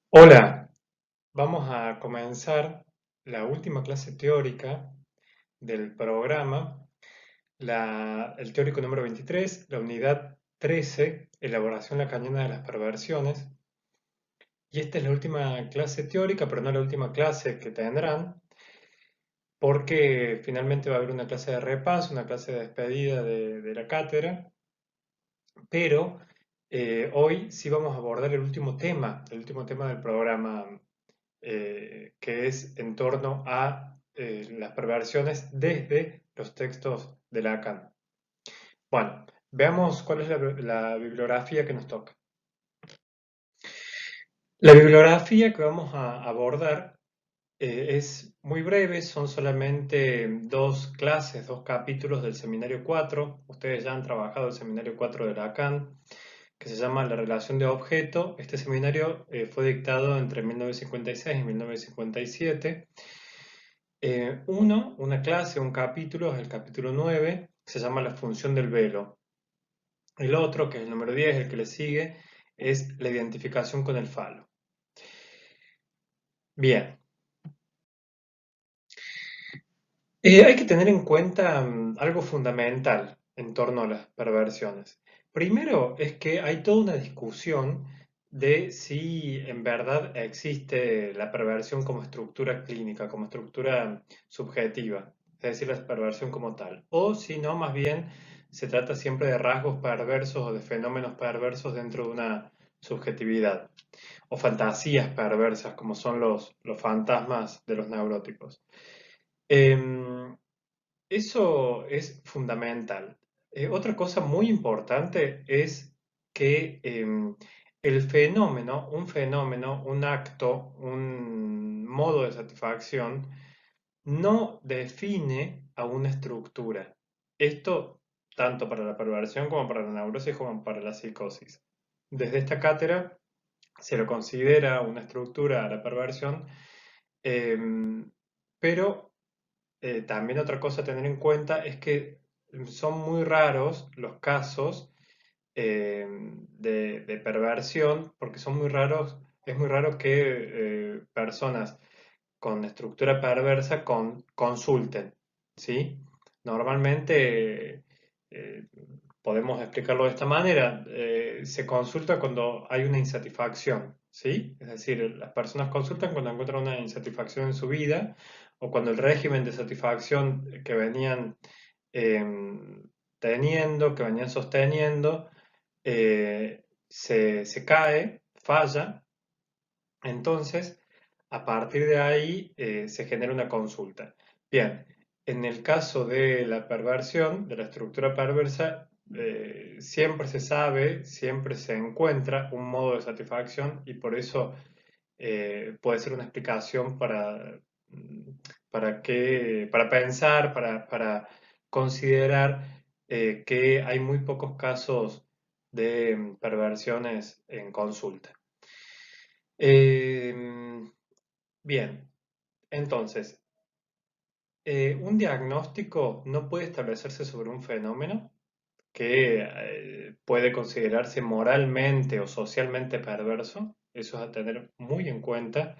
Hola, vamos a comenzar la última clase teórica del programa, el teórico número 23, la unidad 13, elaboración lacaniana de las perversiones. Y esta es la última clase teórica, pero no la última clase que tendrán, porque finalmente va a haber una clase de repaso, una clase de despedida de la cátedra, pero hoy sí vamos a abordar el último tema del programa que es en torno a las perversiones desde los textos de Lacan. Bueno, veamos cuál es la bibliografía que nos toca. La bibliografía que vamos a abordar es muy breve, son solamente dos clases, dos capítulos del seminario 4. Ustedes ya han trabajado el seminario 4 de Lacan, que se llama La relación de objeto. Este seminario fue dictado entre 1956 y 1957. Una clase, un capítulo, es el capítulo 9, que se llama La función del velo. El otro, que es el número 10, el que le sigue, es la identificación con el falo. Bien, hay que tener en cuenta algo fundamental en torno a las perversiones. Primero es que hay toda una discusión de si en verdad existe la perversión como estructura clínica, como estructura subjetiva, es decir, la perversión como tal, o si no, más bien se trata siempre de rasgos perversos o de fenómenos perversos dentro de una subjetividad, o fantasías perversas como son los fantasmas de los neuróticos. Em, Eso es fundamental. Otra cosa muy importante es que un acto, un modo de satisfacción, no define a una estructura. Esto tanto para la perversión como para la neurosis como para la psicosis. Desde esta cátedra se lo considera una estructura a la perversión, em, pero también otra cosa a tener en cuenta es que son muy raros los casos de perversión, porque son muy raros, es muy raro que personas con estructura perversa consulten, ¿sí? Normalmente, podemos explicarlo de esta manera, se consulta cuando hay una insatisfacción, ¿sí? Es decir, las personas consultan cuando encuentran una insatisfacción en su vida o cuando el régimen de satisfacción que venían teniendo, que venían sosteniendo, se cae, falla. Entonces, a partir de ahí se genera una consulta. Bien, en el caso de la perversión, de la estructura perversa, siempre se sabe, siempre se encuentra un modo de satisfacción y por eso puede ser una explicación mm, para pensar, para considerar que hay muy pocos casos de perversiones en consulta. Em, Bien, entonces, un diagnóstico no puede establecerse sobre un fenómeno que puede considerarse moralmente o socialmente perverso. Eso es a tener muy en cuenta.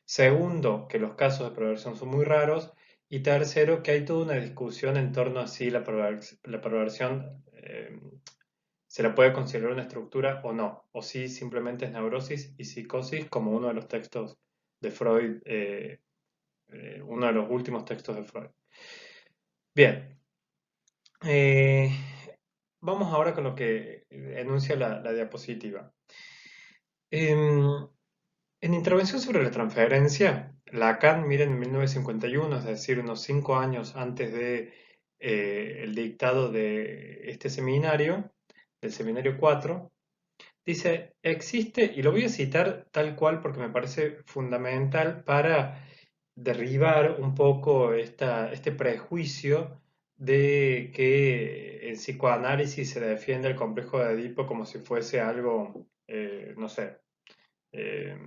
Segundo, que los casos de perversión son muy raros. Y tercero, que hay toda una discusión en torno a si la perversión se la puede considerar una estructura o no, o si simplemente es neurosis y psicosis, como uno de los textos de Freud, uno de los últimos textos de Freud. Bien, eh, vamos ahora con lo que enuncia la diapositiva. En, en Intervención sobre la transferencia, Lacan, miren, en 1951, es decir, unos 5 años antes de el dictado de este seminario, del seminario 4, dice, existe, y lo voy a citar tal cual porque me parece fundamental para derribar un poco este prejuicio de que en psicoanálisis se defiende el complejo de Edipo como si fuese algo, no sé, eh,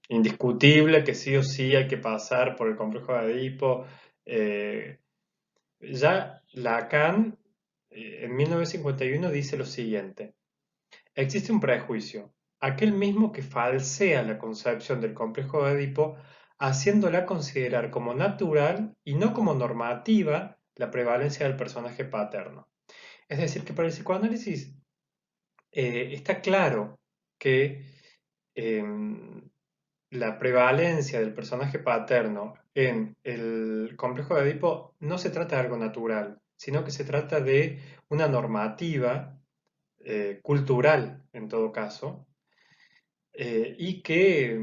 indiscutible, que sí o sí hay que pasar por el complejo de Edipo. Eh, ya Lacan en 1951 dice lo siguiente. Existe un prejuicio. aquel mismo que falsea la concepción del complejo de Edipo, haciéndola considerar como natural y no como normativa la prevalencia del personaje paterno. Es decir, que para el psicoanálisis está claro que em, la prevalencia del personaje paterno en el complejo de Edipo no se trata de algo natural, sino que se trata de una normativa cultural, en todo caso, y que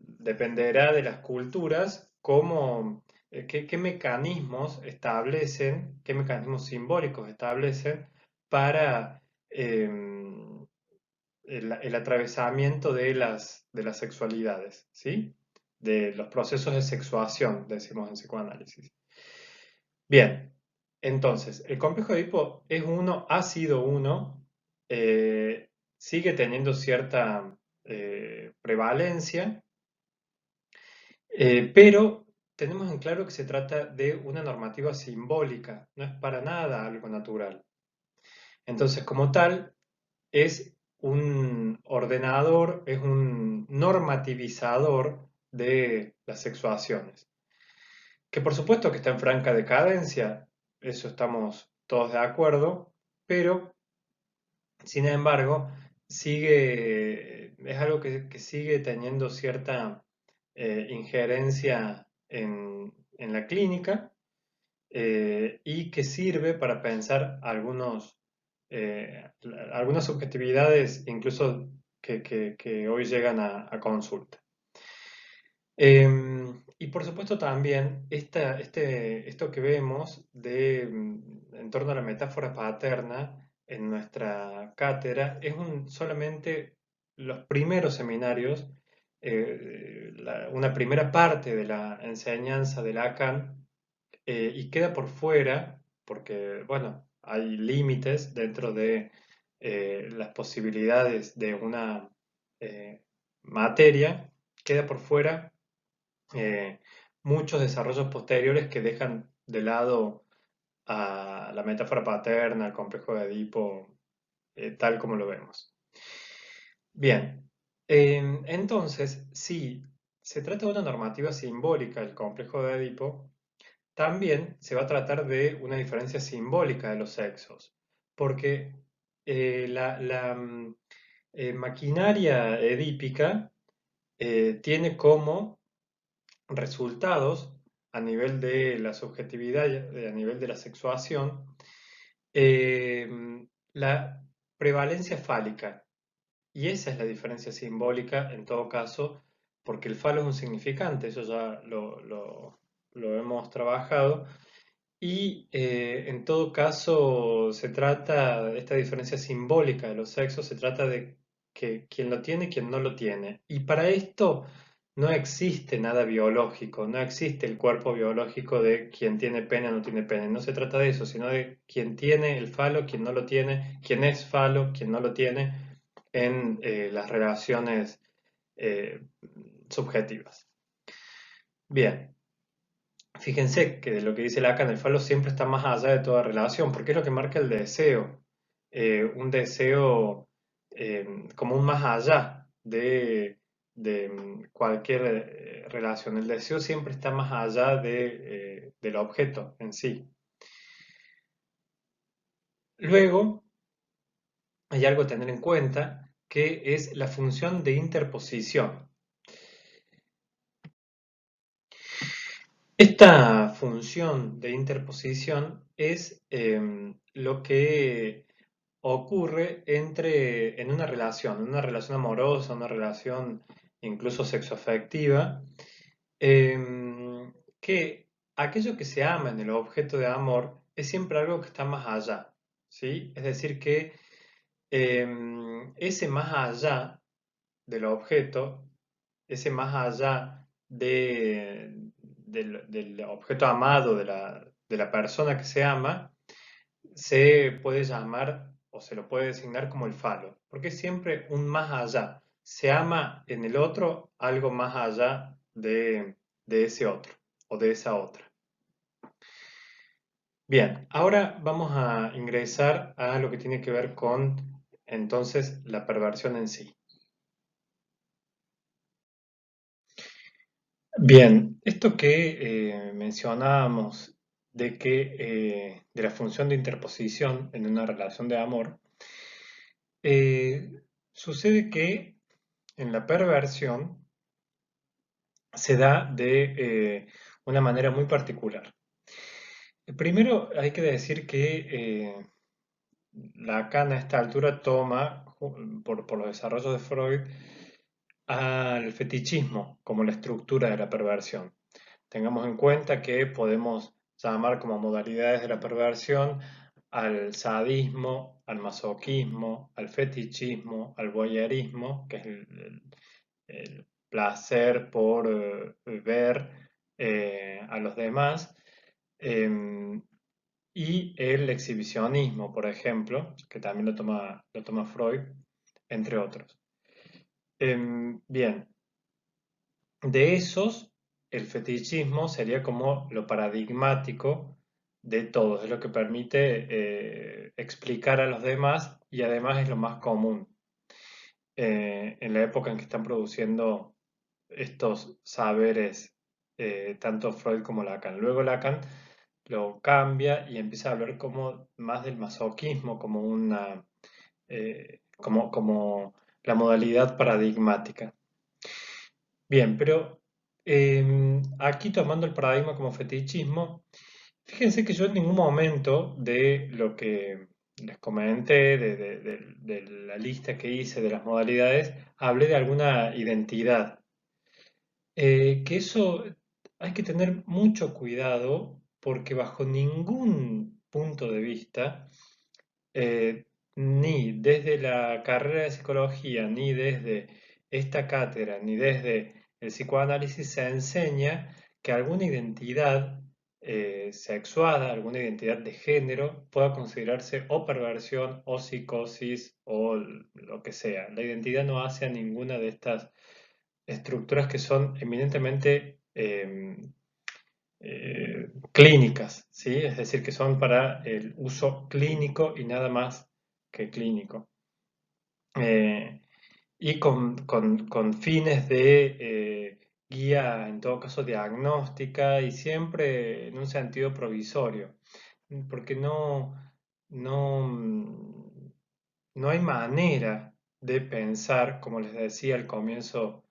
dependerá de las culturas cómo, qué mecanismos establecen, qué mecanismos simbólicos establecen para el atravesamiento de las sexualidades, ¿sí? De los procesos de sexuación, decimos en psicoanálisis. Bien, entonces, el complejo de Edipo es uno, ha sido uno, sigue teniendo cierta prevalencia, pero tenemos en claro que se trata de una normativa simbólica, no es para nada algo natural. Entonces, como tal, es un ordenador, es un normativizador de las sexuaciones. Que por supuesto que está en franca decadencia, eso estamos todos de acuerdo, pero sin embargo es algo que sigue teniendo cierta injerencia en la clínica y que sirve para pensar algunas subjetividades incluso que hoy llegan a consulta. Y por supuesto también esto que vemos en torno a la metáfora paterna en nuestra cátedra es solamente los primeros seminarios, una primera parte de la enseñanza de Lacan, y queda por fuera porque, bueno, hay límites dentro de las posibilidades de una materia, queda por fuera eh, muchos desarrollos posteriores que dejan de lado a la metáfora paterna, al complejo de Edipo, tal como lo vemos. Bien, entonces, si se trata de una normativa simbólica del complejo de Edipo, también se va a tratar de una diferencia simbólica de los sexos, porque la maquinaria edípica tiene como resultados a nivel de la subjetividad, a nivel de la sexuación, eh, la prevalencia fálica. Y esa es la diferencia simbólica en todo caso, porque el falo es un significante, eso ya lo hemos trabajado. Y en todo caso se trata, esta diferencia simbólica de los sexos, se trata de que quien lo tiene y quien no lo tiene. Y para esto no existe nada biológico, no existe el cuerpo biológico de quien tiene pene o no tiene pene. No se trata de eso, sino de quien tiene el falo, quien no lo tiene, quien es falo, quien no lo tiene en las relaciones eh, subjetivas. Bien. Fíjense que de lo que dice Lacan, el falo siempre está más allá de toda relación, porque es lo que marca el deseo. Un deseo como un más allá de cualquier relación. El deseo siempre está más allá del objeto en sí. Luego, hay algo a tener en cuenta, que es la función de interposición. Esta función de interposición es lo que ocurre en una relación amorosa, una relación incluso sexoafectiva, que aquello que se ama en el objeto de amor es siempre algo que está más allá, ¿sí? Es decir, que ese más allá del objeto, ese más allá del objeto amado, de la persona que se ama, se puede llamar o se lo puede designar como el falo, porque es siempre un más allá. Se ama en el otro algo más allá de ese otro o de esa otra. Bien, ahora vamos a ingresar a lo que tiene que ver con entonces la perversión en sí. Bien, esto que mencionábamos de la función de interposición en una relación de amor, eh, sucede que en la perversión se da de una manera muy particular. Primero hay que decir que Lacan a esta altura toma, por los desarrollos de Freud, al fetichismo como la estructura de la perversión. Tengamos en cuenta que podemos llamar como modalidades de la perversión al sadismo, al masoquismo, al fetichismo, al voyeurismo, que es el placer por ver a los demás, em, y el exhibicionismo, por ejemplo, que también lo toma Freud, entre otros. Bien, de esos, el fetichismo sería como lo paradigmático de todos, es lo que permite explicar a los demás y además es lo más común en la época en que están produciendo estos saberes, tanto Freud como Lacan. Luego Lacan lo cambia y empieza a hablar como más del masoquismo, como como la modalidad paradigmática. Bien, pero aquí tomando el paradigma como fetichismo, fíjense que yo en ningún momento de lo que les comenté, de la lista que hice de las modalidades, hablé de alguna identidad. Que eso hay que tener mucho cuidado porque bajo ningún punto de vista, ni desde la carrera de psicología, ni desde esta cátedra, ni desde el psicoanálisis se enseña que alguna identidad sexuada, alguna identidad de género pueda considerarse o perversión o psicosis o lo que sea. La identidad no hace a ninguna de estas estructuras que son eminentemente clínicas, ¿sí? Es decir, que son para el uso clínico y nada más que clínico. Eh, y con fines de guía, en todo caso, diagnóstica y siempre en un sentido provisorio, porque no, no hay manera de pensar, como les decía al comienzo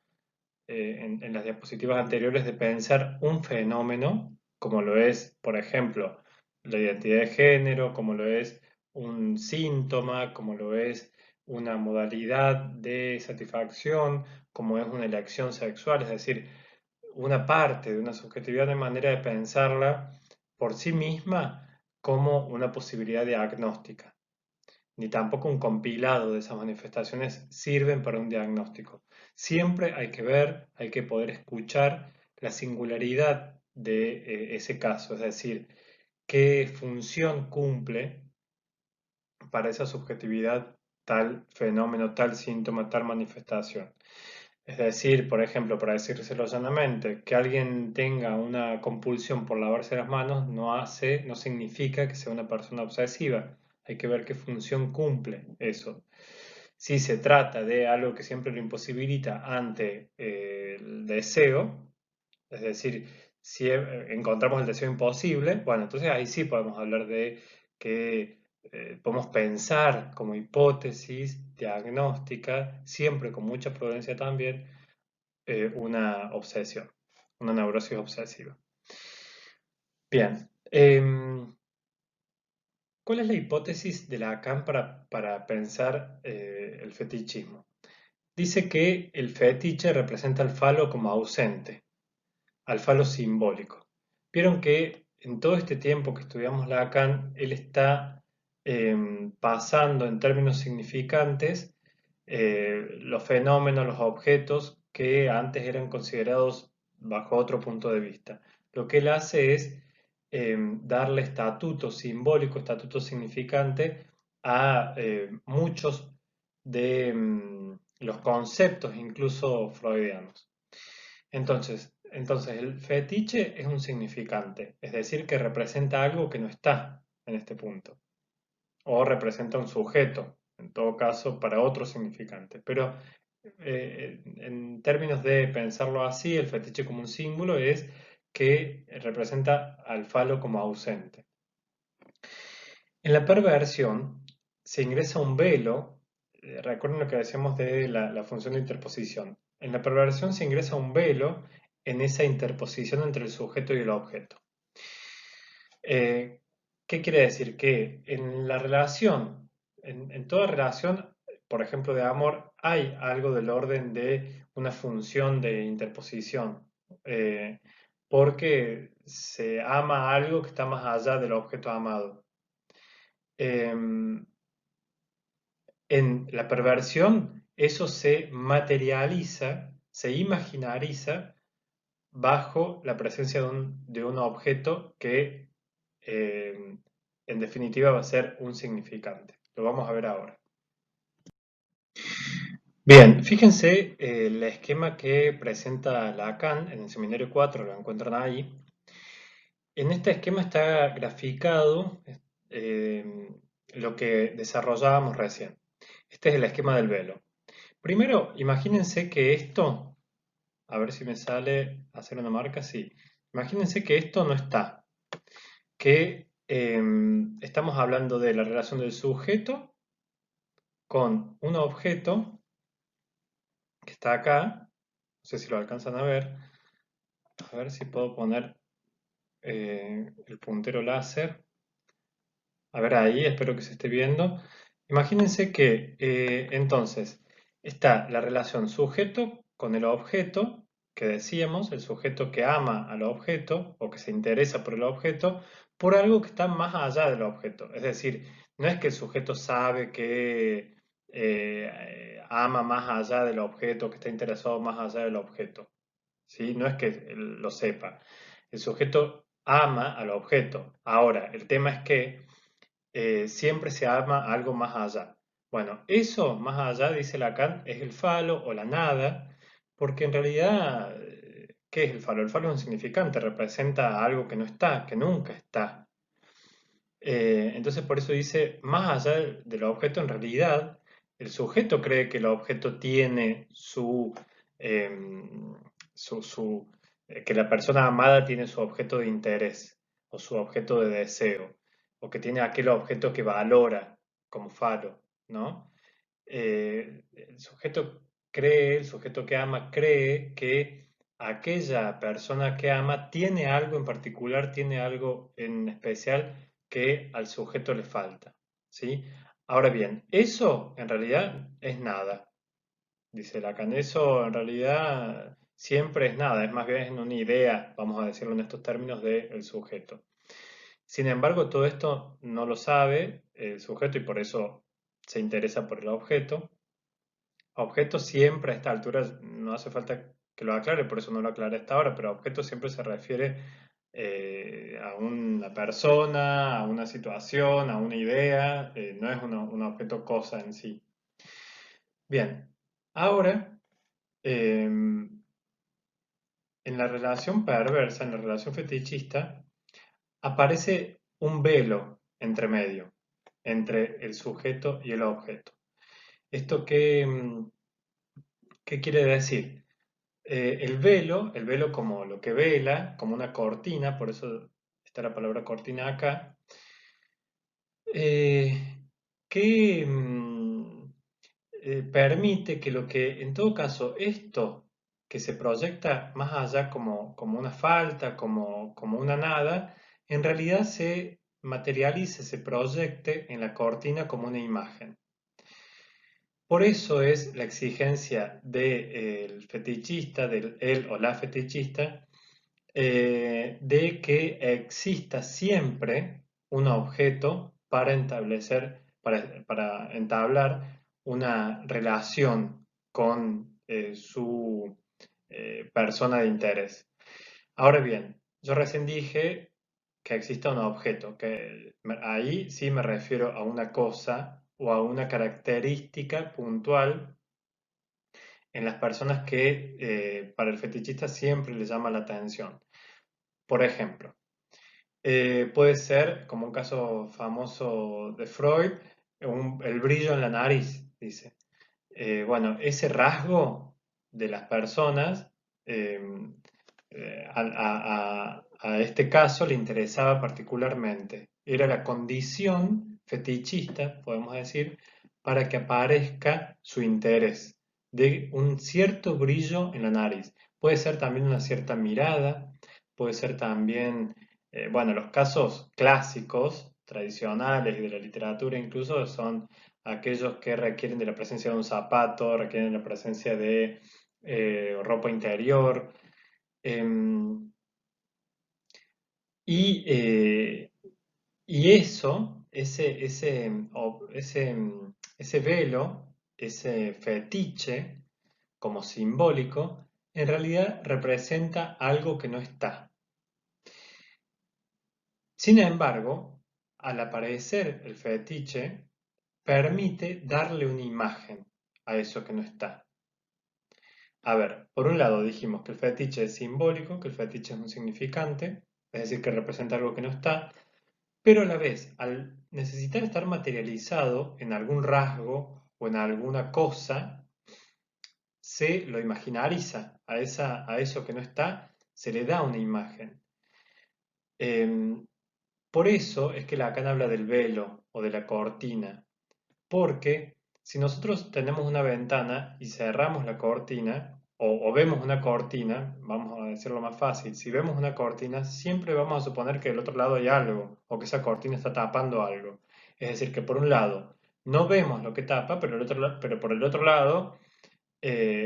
en las diapositivas anteriores, de pensar un fenómeno, como lo es, por ejemplo, la identidad de género, como lo es un síntoma, como lo es una modalidad de satisfacción, como es una elección sexual, es decir, una parte de una subjetividad de manera de pensarla por sí misma como una posibilidad diagnóstica ni tampoco un compilado de esas manifestaciones sirven para un diagnóstico. Siempre hay que ver, hay que poder escuchar la singularidad de ese caso, es decir, qué función cumple para esa subjetividad tal fenómeno, tal síntoma, tal manifestación. Es decir, por ejemplo, para decírselo llanamente, que alguien tenga una compulsión por lavarse las manos no significa que sea una persona obsesiva. Hay que ver qué función cumple eso. Si se trata de algo que siempre lo imposibilita ante el deseo, es decir, si encontramos el deseo imposible, bueno, entonces ahí sí podemos hablar de que podemos pensar como hipótesis diagnóstica, siempre con mucha prudencia también, una obsesión, una neurosis obsesiva. Bien, ¿cuál es la hipótesis de Lacan para pensar el fetichismo? Dice que el fetiche representa al falo como ausente, al falo simbólico. Vieron que en todo este tiempo que estudiamos Lacan, él está pasando en términos significantes los fenómenos, los objetos que antes eran considerados bajo otro punto de vista. Lo que él hace es darle estatuto simbólico, estatuto significante a muchos de los conceptos, incluso freudianos. Entonces, el fetiche es un significante, es decir, que representa algo que no está en este punto, o representa un sujeto, en todo caso, para otro significante. Pero en términos de pensarlo así, el fetiche como un símbolo es que representa al falo como ausente. En la perversión se ingresa un velo, recuerden lo que decíamos de la función de interposición. En la perversión se ingresa un velo en esa interposición entre el sujeto y el objeto. Eh, ¿Qué quiere decir? Que en la relación, en toda relación, por ejemplo, de amor, hay algo del orden de una función de interposición, eh, porque se ama algo que está más allá del objeto amado. En la perversión, eso se materializa, se imaginariza bajo la presencia de un objeto que eh, en definitiva va a ser un significante. Lo vamos a ver ahora. Bien, fíjense el esquema que presenta Lacan en el seminario 4, lo encuentran ahí. En este esquema está graficado eh, lo que desarrollábamos recién. Este es el esquema del velo. Primero, imagínense que esto, a ver si me sale hacer una marca, sí. Imagínense que esto no está, que estamos hablando de la relación del sujeto con un objeto que está acá, no sé si lo alcanzan a ver si puedo poner el puntero láser, a ver ahí, espero que se esté viendo. Imagínense que entonces está la relación sujeto con el objeto, que decíamos, el sujeto que ama al objeto o que se interesa por el objeto, por algo que está más allá del objeto. Es decir, no es que el sujeto sabe que ama más allá del objeto, que está interesado más allá del objeto. ¿Sí? No es que él lo sepa. El sujeto ama al objeto. Ahora, el tema es que siempre se ama algo más allá. Bueno, eso más allá, dice Lacan, es el falo o la nada, porque en realidad, ¿qué es el falo? El falo es un significante, representa algo que no está, que nunca está. Entonces por eso dice, más allá del objeto, en realidad, el sujeto cree que el objeto tiene em, que la persona amada tiene su objeto de interés o su objeto de deseo, o que tiene aquel objeto que valora como faro, ¿no? El sujeto que ama cree que aquella persona que ama tiene algo en particular, tiene algo en especial que al sujeto le falta, ¿sí? Ahora bien, eso en realidad es nada, dice Lacan, eso en realidad siempre es nada, es más bien una idea, vamos a decirlo en estos términos, del sujeto. Sin embargo, todo esto no lo sabe el sujeto y por eso se interesa por el objeto. Objeto siempre a esta altura, no hace falta que lo aclare, por eso no lo aclaré hasta ahora, pero objeto siempre se refiere a una persona, a una situación, a una idea, no es un objeto cosa en sí. Bien, ahora en la relación perversa, en la relación fetichista, aparece un velo entre medio, entre el sujeto y el objeto. ¿Esto qué quiere decir? El velo como lo que vela, como una cortina, por eso está la palabra cortina acá, eh, que permite que lo que, en todo caso, esto que se proyecta más allá como una falta, como una nada, en realidad se materialice, se proyecte en la cortina como una imagen. Por eso es la exigencia del fetichista, del él o la fetichista, de que exista siempre un objeto para entablar una relación con su persona de interés. Ahora bien, yo recién dije que exista un objeto, que ahí sí me refiero a una cosa o a una característica puntual en las personas que para el fetichista siempre le llama la atención. Por ejemplo, puede ser, como un caso famoso de Freud, el brillo en la nariz, dice. bueno, ese rasgo de las personas, eh, a este caso le interesaba particularmente. Era la condición fetichista, podemos decir, para que aparezca su interés de un cierto brillo en la nariz. Puede ser también una cierta mirada, puede ser también, bueno, los casos clásicos, tradicionales y de la literatura incluso son aquellos que requieren de la presencia de un zapato, requieren de la presencia de ropa interior. em, y, eh, y eso, ese velo, ese fetiche como simbólico, en realidad representa algo que no está. Sin embargo, al aparecer el fetiche, permite darle una imagen a eso que no está. A ver, por un lado dijimos que el fetiche es simbólico, que el fetiche es un significante, es decir, que representa algo que no está, pero a la vez, al necesitar estar materializado en algún rasgo o en alguna cosa, se lo imaginariza a eso que no está, se le da una imagen. Em, por eso es que Lacan habla del velo o de la cortina, porque si nosotros tenemos una ventana y cerramos la cortina, o vemos una cortina, vamos a decirlo más fácil, si vemos una cortina, siempre vamos a suponer que del otro lado hay algo, o que esa cortina está tapando algo. Es decir, que por un lado no vemos lo que tapa, pero por el otro lado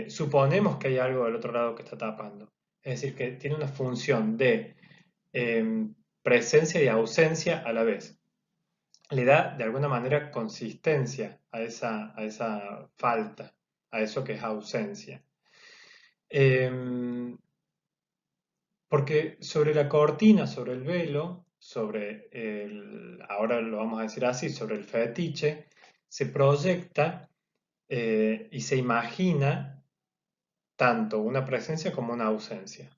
suponemos que hay algo del otro lado que está tapando. Es decir, que tiene una función de presencia y ausencia a la vez. Le da de alguna manera consistencia a esa falta, a eso que es ausencia. Porque sobre la cortina, sobre el velo, ahora lo vamos a decir así, sobre el fetiche, se proyecta y se imagina tanto una presencia como una ausencia.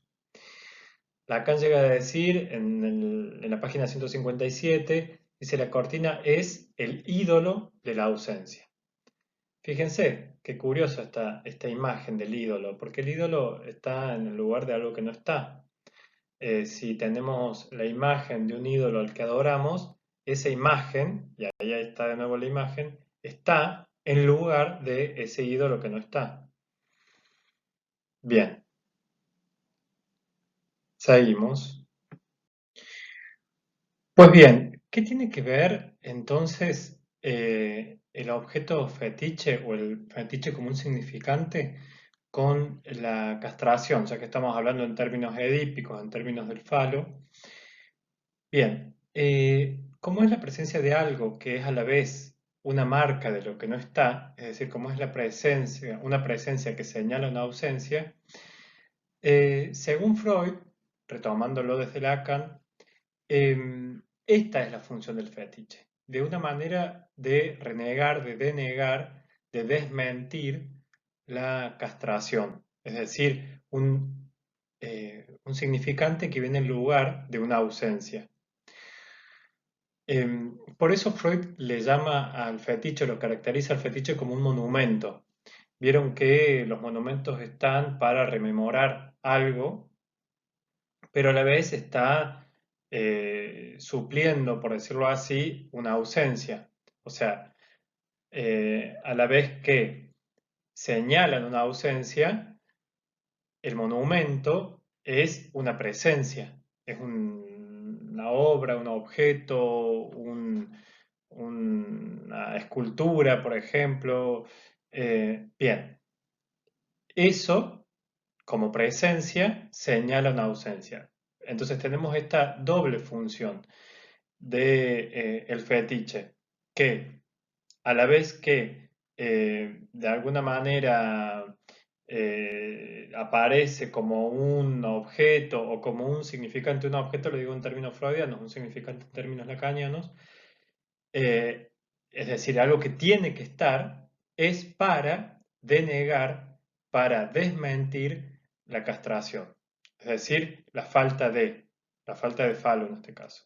Lacan llega a decir en la página 157, dice la cortina es el ídolo de la ausencia. Fíjense, qué curiosa esta imagen del ídolo, porque el ídolo está en el lugar de algo que no está. Si tenemos la imagen de un ídolo al que adoramos, esa imagen, y ahí está de nuevo la imagen, está en lugar de ese ídolo que no está. Bien, seguimos. Pues bien, ¿qué tiene que ver entonces el objeto fetiche o el fetiche como un significante con la castración, ya que estamos hablando en términos edípicos, en términos del falo? Bien, como es la presencia de algo que es a la vez una marca de lo que no está, es decir, como es la presencia, una presencia que señala una ausencia, según Freud, retomándolo desde Lacan, esta es la función del fetiche, de una manera de renegar, de denegar, de desmentir la castración, es decir, un significante que viene en lugar de una ausencia. Por eso Freud le llama al fetiche, lo caracteriza al fetiche como un monumento. Vieron que los monumentos están para rememorar algo, pero a la vez está supliendo, por decirlo así, una ausencia. O sea, a la vez que señalan una ausencia, el monumento es una presencia, es una obra, un objeto, una escultura, por ejemplo. Bien, eso como presencia señala una ausencia. Entonces tenemos esta doble función de el fetiche, que a la vez que de alguna manera aparece como un objeto o como un significante, un objeto, lo digo en términos freudianos, un significante en términos lacanianos, eh, es decir, algo que tiene que estar, es para denegar, para desmentir la castración, es decir, la falta de falo en este caso.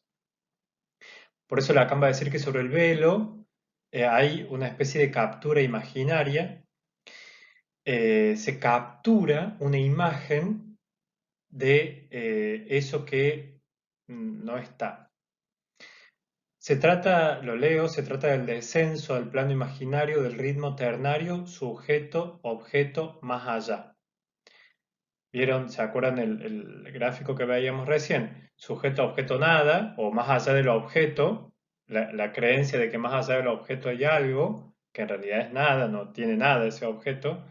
Por eso Lacan va a decir que sobre el velo hay una especie de captura imaginaria se captura una imagen de eso que no está. Se trata, lo leo, se trata del descenso al plano imaginario del ritmo ternario, sujeto, objeto, más allá. ¿Vieron? ¿Se acuerdan el gráfico que veíamos recién? Sujeto, objeto, nada, o más allá del objeto, la creencia de que más allá del objeto hay algo, que en realidad es nada, no tiene nada ese objeto,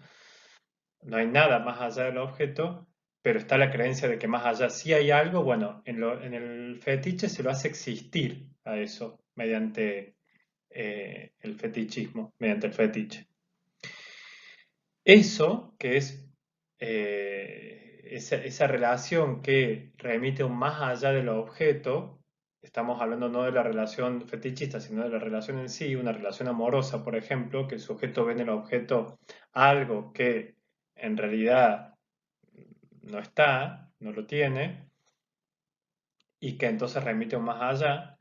no hay nada más allá del objeto, pero está la creencia de que más allá sí hay algo. Bueno, en el fetiche se lo hace existir a eso mediante el fetichismo, mediante el fetiche. Eso, que es esa relación que remite un más allá del objeto, estamos hablando no de la relación fetichista, sino de la relación en sí, una relación amorosa, por ejemplo, que el sujeto ve en el objeto algo que en realidad no está, no lo tiene, y que entonces remite un más allá.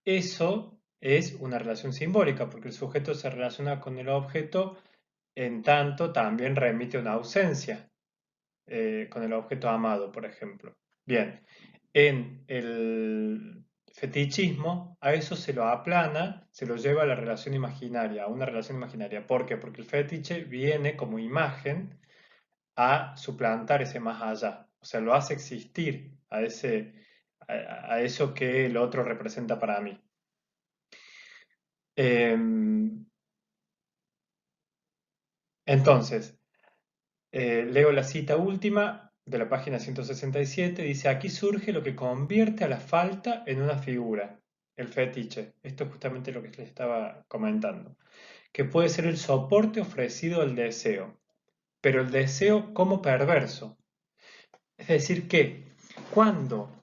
Eso es una relación simbólica, porque el sujeto se relaciona con el objeto, en tanto también remite una ausencia, con el objeto amado, por ejemplo. Bien, en el fetichismo a eso se lo aplana, se lo lleva a la relación imaginaria, a una relación imaginaria. ¿Por qué? Porque el fetiche viene como imagen a suplantar ese más allá, o sea, lo hace existir a eso que el otro representa para mí. Entonces, leo la cita última de la página 167, dice, aquí surge lo que convierte a la falta en una figura, el fetiche. Esto es justamente lo que les estaba comentando, que puede ser el soporte ofrecido al deseo, pero el deseo como perverso. Es decir, que cuando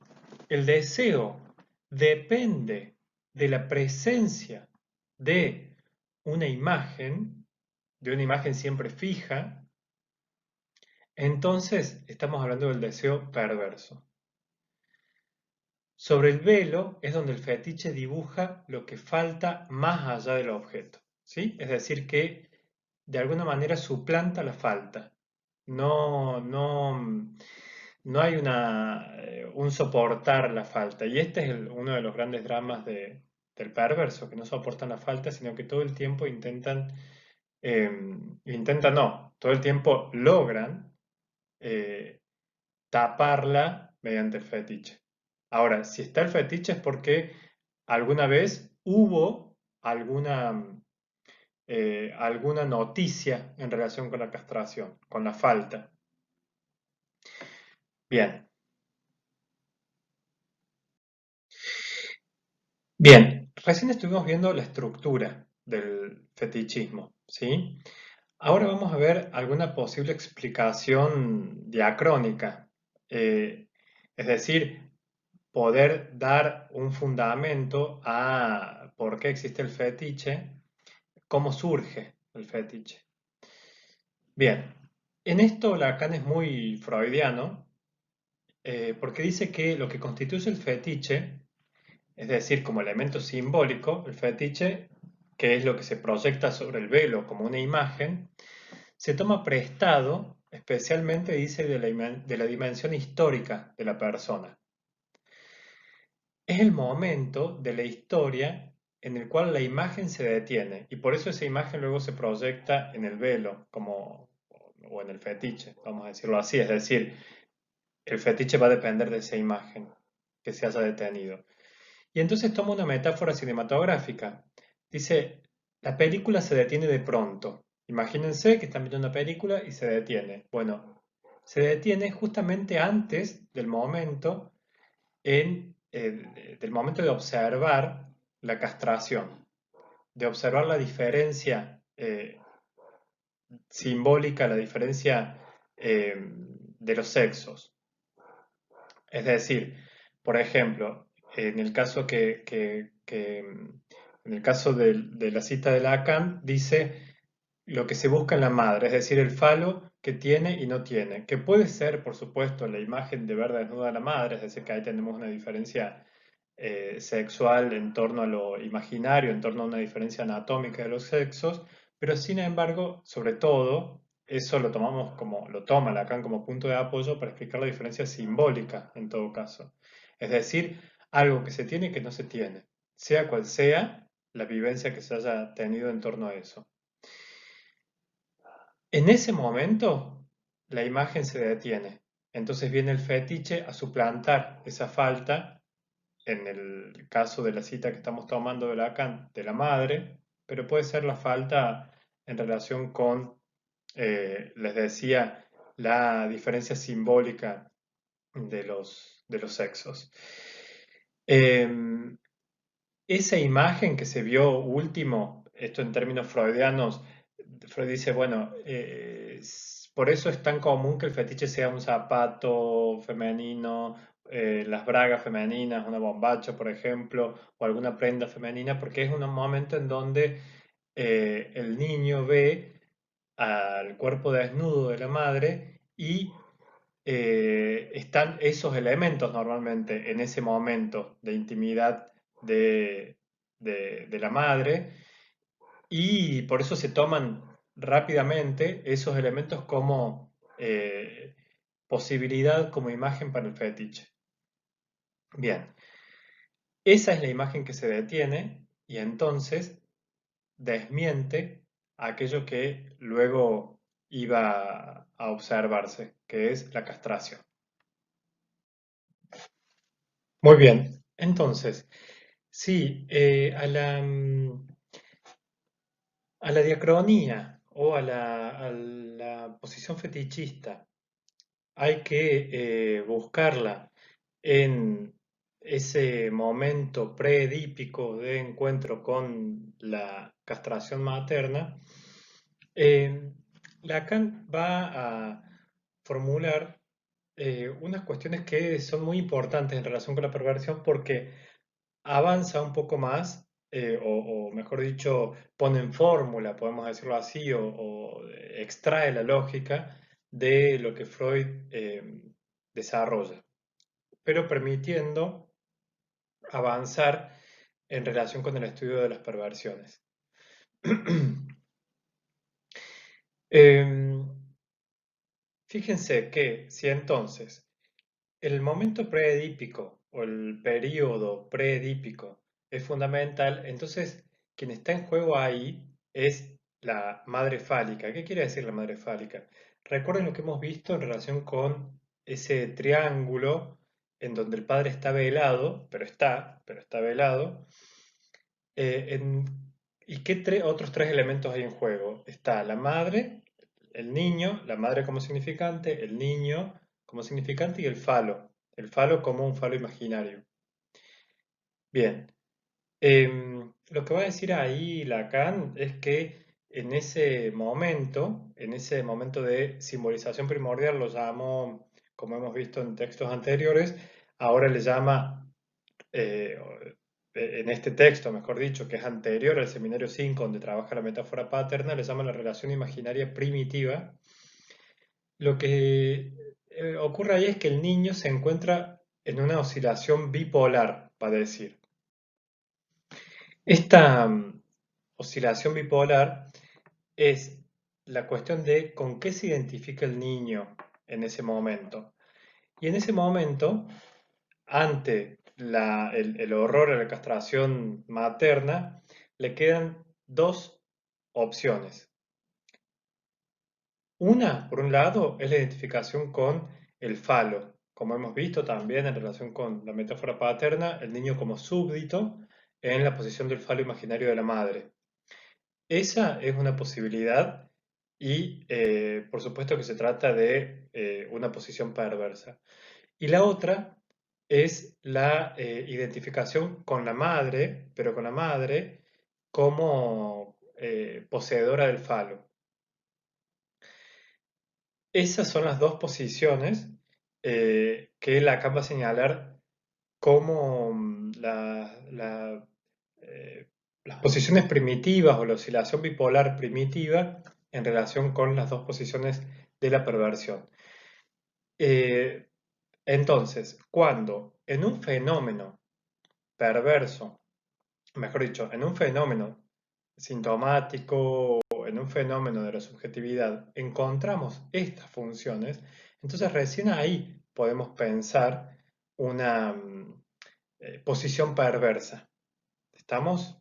el deseo depende de la presencia de una de una imagen siempre fija, entonces estamos hablando del deseo perverso. Sobre el velo es donde el fetiche dibuja lo que falta más allá del objeto, ¿sí? Es decir, que de alguna manera suplanta la falta. No, no hay un soportar la falta. Y este es uno de los grandes dramas del perverso, que no soportan la falta, sino que todo el tiempo eh, intentan no, todo el tiempo logran eh, taparla mediante el fetiche. Ahora, si está el fetiche es porque alguna vez hubo alguna noticia en relación con la castración, con la falta. Bien, bien, recién estuvimos viendo la estructura del fetichismo, ¿sí? Ahora vamos a ver alguna posible explicación diacrónica, es decir, poder dar un fundamento a por qué existe el fetiche, cómo surge el fetiche. Bien, en esto Lacan es muy freudiano, porque dice que lo que constituye el fetiche, es decir, como elemento simbólico, el fetiche, que es lo que se proyecta sobre el velo como una imagen, se toma prestado, especialmente dice de la dimensión histórica de la persona. Es el momento de la historia en el cual la imagen se detiene y por eso esa imagen luego se proyecta en el velo o en el fetiche, vamos a decirlo así, es decir, el fetiche va a depender de esa imagen que se haya detenido. Y entonces toma una metáfora cinematográfica. Dice, la película se detiene de pronto. Imagínense que están viendo una película y se detiene. Bueno, se detiene justamente antes del momento del momento de observar la castración, de observar la diferencia simbólica, la diferencia de los sexos. Es decir, por ejemplo, en el caso en el caso de la cita de Lacan, dice lo que se busca en la madre, es decir, el falo que tiene y no tiene, que puede ser, por supuesto, la imagen de ver desnuda a la madre, es decir, que ahí tenemos una diferencia sexual en torno a lo imaginario, en torno a una diferencia anatómica de los sexos, pero sin embargo, sobre todo, eso lo tomamos como, lo toma Lacan como punto de apoyo para explicar la diferencia simbólica en todo caso. Es decir, algo que se tiene y que no se tiene, sea cual sea la vivencia que se haya tenido en torno a eso. En ese momento, la imagen se detiene. Entonces viene el fetiche a suplantar esa falta, en el caso de la cita que estamos tomando de Lacan, de la madre, pero puede ser la falta en relación con, les decía, la diferencia simbólica de los sexos. Em, Esa imagen que se vio último, esto en términos freudianos, Freud dice, bueno, por eso es tan común que el fetiche sea un zapato femenino, las bragas femeninas, una bombacha, por ejemplo, o alguna prenda femenina, porque es un momento en donde el niño ve al cuerpo desnudo de la madre y están esos elementos normalmente en ese momento de intimidad de, de la madre y por eso se toman rápidamente esos elementos como posibilidad, como imagen para el fetiche. Bien, esa es la imagen que se detiene y entonces desmiente aquello que luego iba a observarse, que es la castración. Muy bien, entonces, sí, a la diacronía o a la posición fetichista hay que buscarla en ese momento preedípico de encuentro con la castración materna. eh, Lacan va a formular unas cuestiones que son muy importantes en relación con la perversión porque avanza un poco más, o mejor dicho, pone en fórmula, podemos decirlo así, o extrae la lógica de lo que Freud desarrolla, pero permitiendo avanzar en relación con el estudio de las perversiones. Em, Fíjense que si entonces el momento preedípico o el periodo preedípico es fundamental, entonces quien está en juego ahí es la madre fálica. ¿Qué quiere decir la madre fálica? Recuerden lo que hemos visto en relación con ese triángulo en donde el padre está velado, pero está velado. En- ¿Y qué otros tres elementos hay en juego? Está la madre, el niño, la madre como significante, el niño como significante y el falo como un falo imaginario. Bien, lo que va a decir ahí Lacan es que en ese momento de simbolización primordial, lo llamó, como hemos visto en textos anteriores, ahora le llama eh, en este texto, mejor dicho, que es anterior al Seminario 5, donde trabaja la metáfora paterna, le llama la relación imaginaria primitiva. Lo que ocurre ahí es que el niño se encuentra en una oscilación bipolar, va a decir. Esta oscilación bipolar es la cuestión de con qué se identifica el niño en ese momento. Y en ese momento, ante el horror a la castración materna, le quedan dos opciones. Una, por un lado, es la identificación con el falo, como hemos visto también en relación con la metáfora paterna, el niño como súbdito en la posición del falo imaginario de la madre. Esa es una posibilidad y por supuesto que se trata de una posición perversa. Y la otra es la identificación con la madre, pero con la madre como poseedora del falo. Esas son las dos posiciones que Lacan va a señalar como eh, las posiciones primitivas o la oscilación bipolar primitiva en relación con las dos posiciones de la perversión. Eh, entonces, cuando en un fenómeno perverso, mejor dicho, en un fenómeno sintomático o en un fenómeno de la subjetividad encontramos estas funciones, entonces recién ahí podemos pensar una posición perversa. ¿Estamos?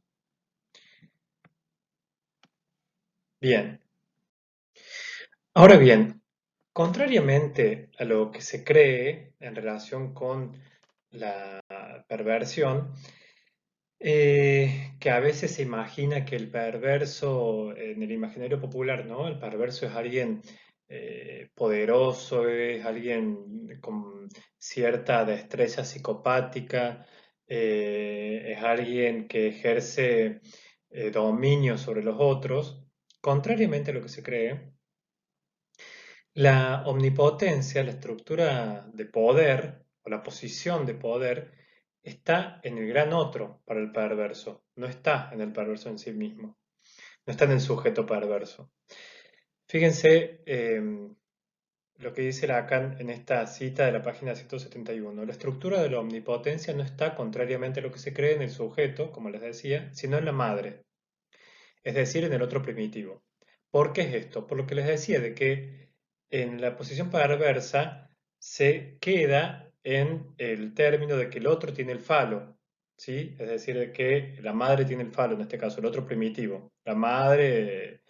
Bien. Ahora bien, contrariamente a lo que se cree en relación con la perversión, que a veces se imagina que el perverso, en el imaginario popular, ¿no? El perverso es alguien poderoso, es alguien con cierta destreza psicopática, es alguien que ejerce dominio sobre los otros. Contrariamente a lo que se cree, la omnipotencia, la estructura de poder o la posición de poder está en el gran otro para el perverso, no está en el perverso en sí mismo, no está en el sujeto perverso. Fíjense lo que dice Lacan en esta cita de la página 171. La estructura de la omnipotencia no está, contrariamente a lo que se cree, en el sujeto, como les decía, sino en la madre, es decir, en el otro primitivo. ¿Por qué es esto? Por lo que les decía de que en la posición perversa se queda en el término de que el otro tiene el falo, ¿sí? Es decir, de que la madre tiene el falo, en este caso, el otro primitivo. La madre,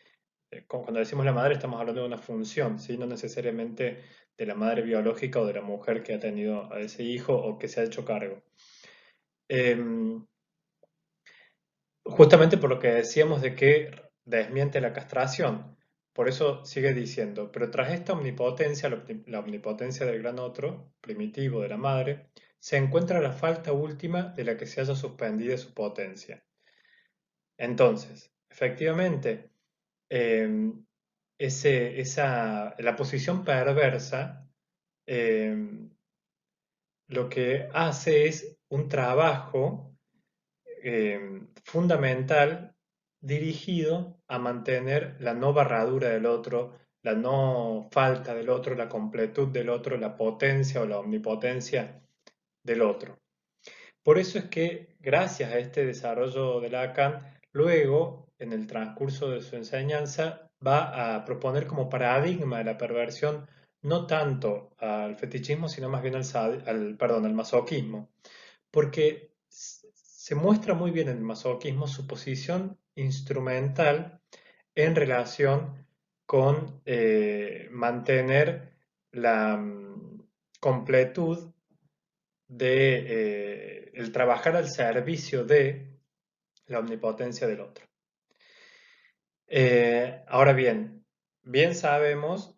cuando decimos la madre estamos hablando de una función, ¿sí? No necesariamente de la madre biológica o de la mujer que ha tenido a ese hijo o que se ha hecho cargo. Em, Justamente por lo que decíamos de que desmiente la castración. Por eso sigue diciendo, pero tras esta omnipotencia, la omnipotencia del gran otro, primitivo de la madre, se encuentra la falta última de la que se haya suspendido su potencia. Entonces, efectivamente, eh, la posición perversa eh, lo que hace es un trabajo fundamental dirigido a mantener la no barradura del otro, la no falta del otro, la completud del otro, la potencia o la omnipotencia del otro. Por eso es que, gracias a este desarrollo de Lacan, luego, en el transcurso de su enseñanza, va a proponer como paradigma de la perversión no tanto al fetichismo, sino más bien al masoquismo, porque se muestra muy bien en el masoquismo su posición instrumental en relación con mantener la completud de el trabajar al servicio de la omnipotencia del otro. Ahora bien, bien sabemos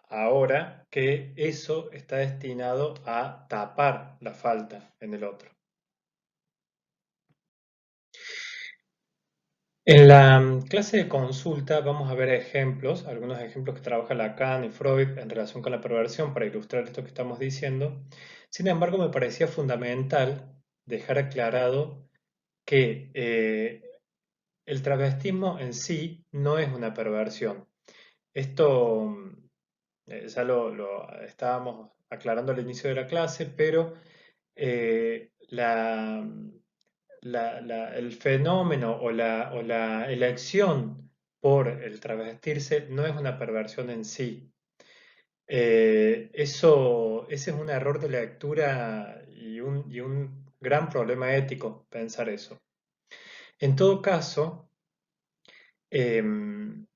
ahora que eso está destinado a tapar la falta en el otro. En la clase de consulta vamos a ver ejemplos, algunos ejemplos que trabaja Lacan y Freud en relación con la perversión para ilustrar esto que estamos diciendo. Sin embargo, me parecía fundamental dejar aclarado que el travestismo en sí no es una perversión. Esto ya lo estábamos aclarando al inicio de la clase, pero el fenómeno o la elección por el travestirse no es una perversión en sí. Ese es un error de lectura y un gran problema ético pensar eso. En todo caso, de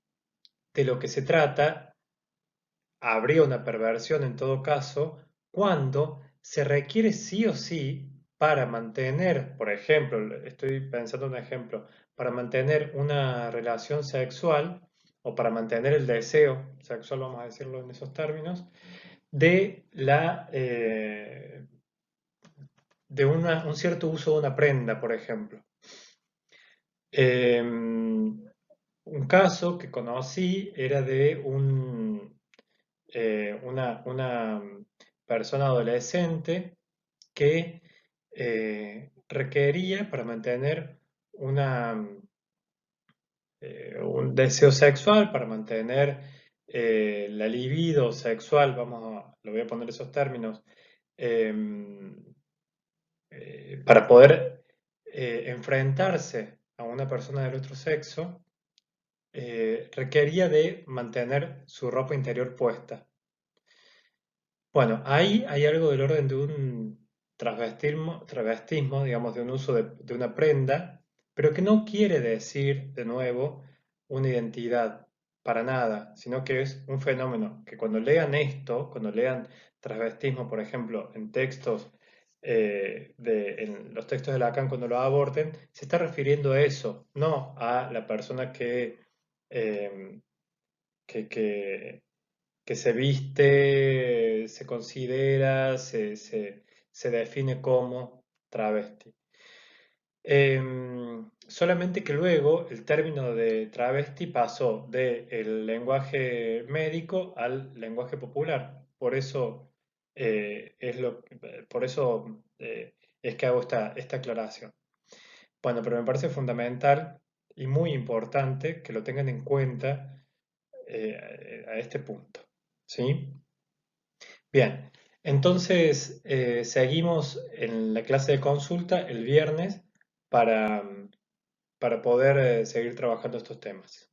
lo que se trata, habría una perversión en todo caso cuando se requiere sí o sí para mantener, por ejemplo, estoy pensando en un ejemplo, para mantener una relación sexual o para mantener el deseo sexual, vamos a decirlo en esos términos, de un cierto uso de una prenda, por ejemplo. Un caso que conocí era de una persona adolescente que requería para mantener un deseo sexual, para mantener la libido sexual, lo voy a poner esos términos, em, para poder enfrentarse a una persona del otro sexo, requería de mantener su ropa interior puesta. Bueno, ahí hay algo del orden de un travestismo, digamos, de un uso de una prenda, pero que no quiere decir, de nuevo, una identidad para nada, sino que es un fenómeno que cuando lean esto, cuando lean travestismo, por ejemplo, en textos, en los textos de Lacan, cuando lo aborten, se está refiriendo a eso, no a la persona eh, que que se viste, se considera, se define como travesti. Solamente que luego el término de travesti pasó del lenguaje médico al lenguaje popular. Por eso, por eso es que hago esta aclaración. Bueno, pero me parece fundamental y muy importante que lo tengan en cuenta a este punto. ¿Sí? Bien, entonces seguimos en la clase de consulta el viernes para, para poder seguir trabajando estos temas.